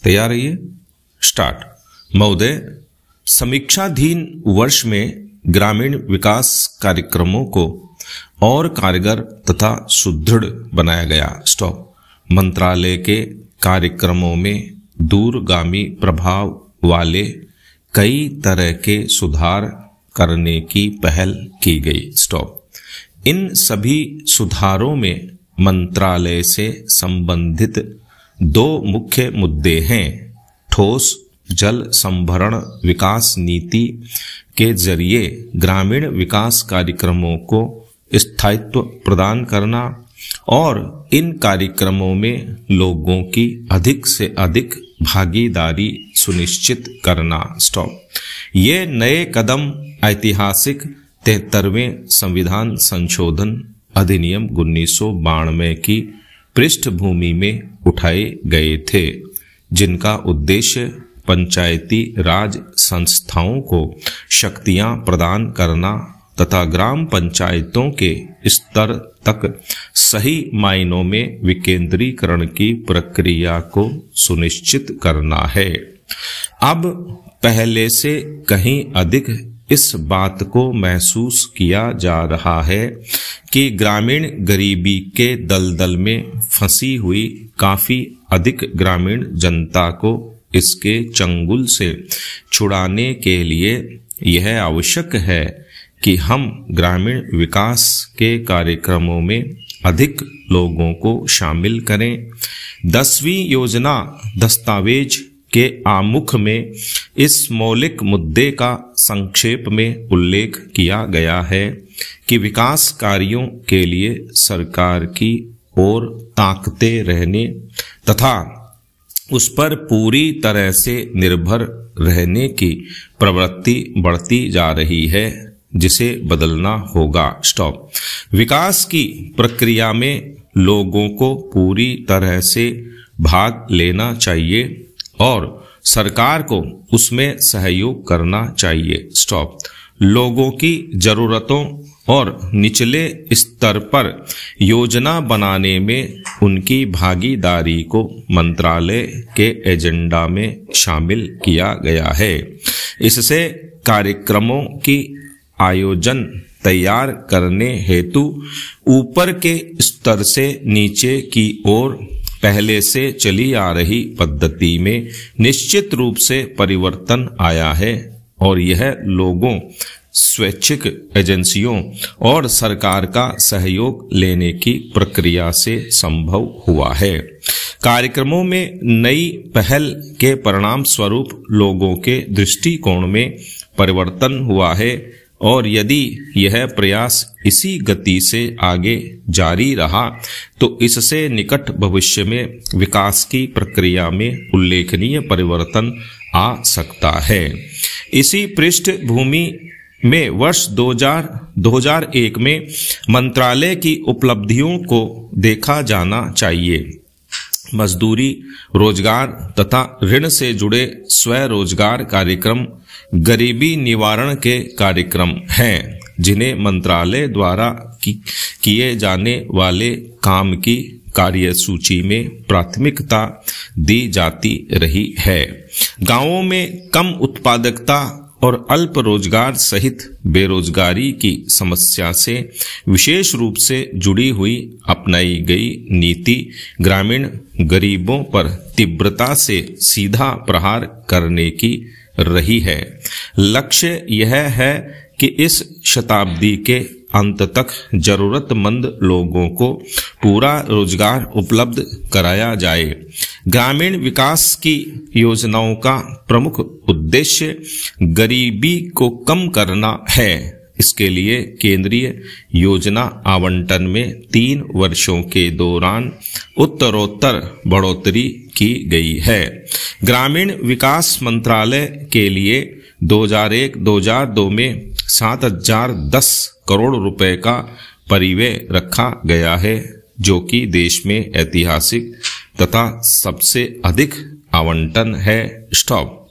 तैयार रहिए। स्टार्ट। महोदय, समीक्षाधीन वर्ष में ग्रामीण विकास कार्यक्रमों को और कारगर तथा सुदृढ़ बनाया गया। स्टॉप। मंत्रालय के कार्यक्रमों में दूरगामी प्रभाव वाले कई तरह के सुधार करने की पहल की गई। स्टॉप। इन सभी सुधारों में मंत्रालय से संबंधित दो मुख्य मुद्दे हैं। ठोस जल संभरण विकास नीति के जरिए ग्रामीण विकास कार्यक्रमों को स्थायित्व प्रदान करना और इन कार्यक्रमों में लोगों की अधिक से अधिक भागीदारी सुनिश्चित करना। स्टॉप। ये नए कदम ऐतिहासिक 73वें संविधान संशोधन अधिनियम 1992 की पृष्ठभूमि में उठाए गए थे, जिनका उद्देश्य पंचायती राज संस्थाओं को शक्तियां प्रदान करना तथा ग्राम पंचायतों के स्तर तक सही मायनों में विकेंद्रीकरण की प्रक्रिया को सुनिश्चित करना है। अब पहले से कहीं अधिक इस बात को महसूस किया जा रहा है कि ग्रामीण गरीबी के दलदल में फंसी हुई काफी अधिक ग्रामीण जनता को इसके चंगुल से छुड़ाने के लिए यह आवश्यक है कि हम ग्रामीण विकास के कार्यक्रमों में अधिक लोगों को शामिल करें। 10वीं योजना दस्तावेज के आमुख में इस मौलिक मुद्दे का संक्षेप में उल्लेख किया गया है कि विकास कार्यों के लिए सरकार की ओर ताकते रहने तथा उस पर पूरी तरह से निर्भर रहने की प्रवृत्ति बढ़ती जा रही है, जिसे बदलना होगा। स्टॉप। विकास की प्रक्रिया में लोगों को पूरी तरह से भाग लेना चाहिए और सरकार को उसमें सहयोग करना चाहिए। स्टॉप। लोगों की जरूरतों और निचले स्तर पर योजना बनाने में उनकी भागीदारी को मंत्रालय के एजेंडा में शामिल किया गया है। इससे कार्यक्रमों की आयोजन तैयार करने हेतु ऊपर के स्तर से नीचे की ओर पहले से चली आ रही पद्धति में निश्चित रूप से परिवर्तन आया है और यह लोगों, स्वैच्छिक एजेंसियों और सरकार का सहयोग लेने की प्रक्रिया से संभव हुआ है। कार्यक्रमों में नई पहल के परिणाम स्वरूप लोगों के दृष्टिकोण में परिवर्तन हुआ है और यदि यह प्रयास इसी गति से आगे जारी रहा तो इससे निकट भविष्य में विकास की प्रक्रिया में उल्लेखनीय परिवर्तन आ सकता है। इसी पृष्ठभूमि में वर्ष 2001 में मंत्रालय की उपलब्धियों को देखा जाना चाहिए। मजदूरी, रोजगार तथा ऋण से जुड़े स्वरोजगार कार्यक्रम गरीबी निवारण के कार्यक्रम हैं, जिन्हें मंत्रालय द्वारा किए जाने वाले काम की कार्यसूची में प्राथमिकता दी जाती रही है। गांवों में कम उत्पादकता और अल्प रोजगार सहित बेरोजगारी की समस्या से विशेष रूप से जुड़ी हुई अपनाई गई नीति ग्रामीण गरीबों पर तीव्रता से सीधा प्रहार करने की रही है। लक्ष्य यह है कि इस शताब्दी के अंत तक जरूरतमंद लोगों को पूरा रोजगार उपलब्ध कराया जाए। ग्रामीण विकास की योजनाओं का प्रमुख उद्देश्य गरीबी को कम करना है। इसके लिए केंद्रीय योजना आवंटन में 3 वर्षों के दौरान उत्तरोत्तर बढ़ोतरी की गई है। ग्रामीण विकास मंत्रालय के लिए 2001-2002 में 7,010 करोड़ रुपए का परिव्यय रखा गया है, जो कि देश में ऐतिहासिक तथा सबसे अधिक आवंटन है। स्टॉप।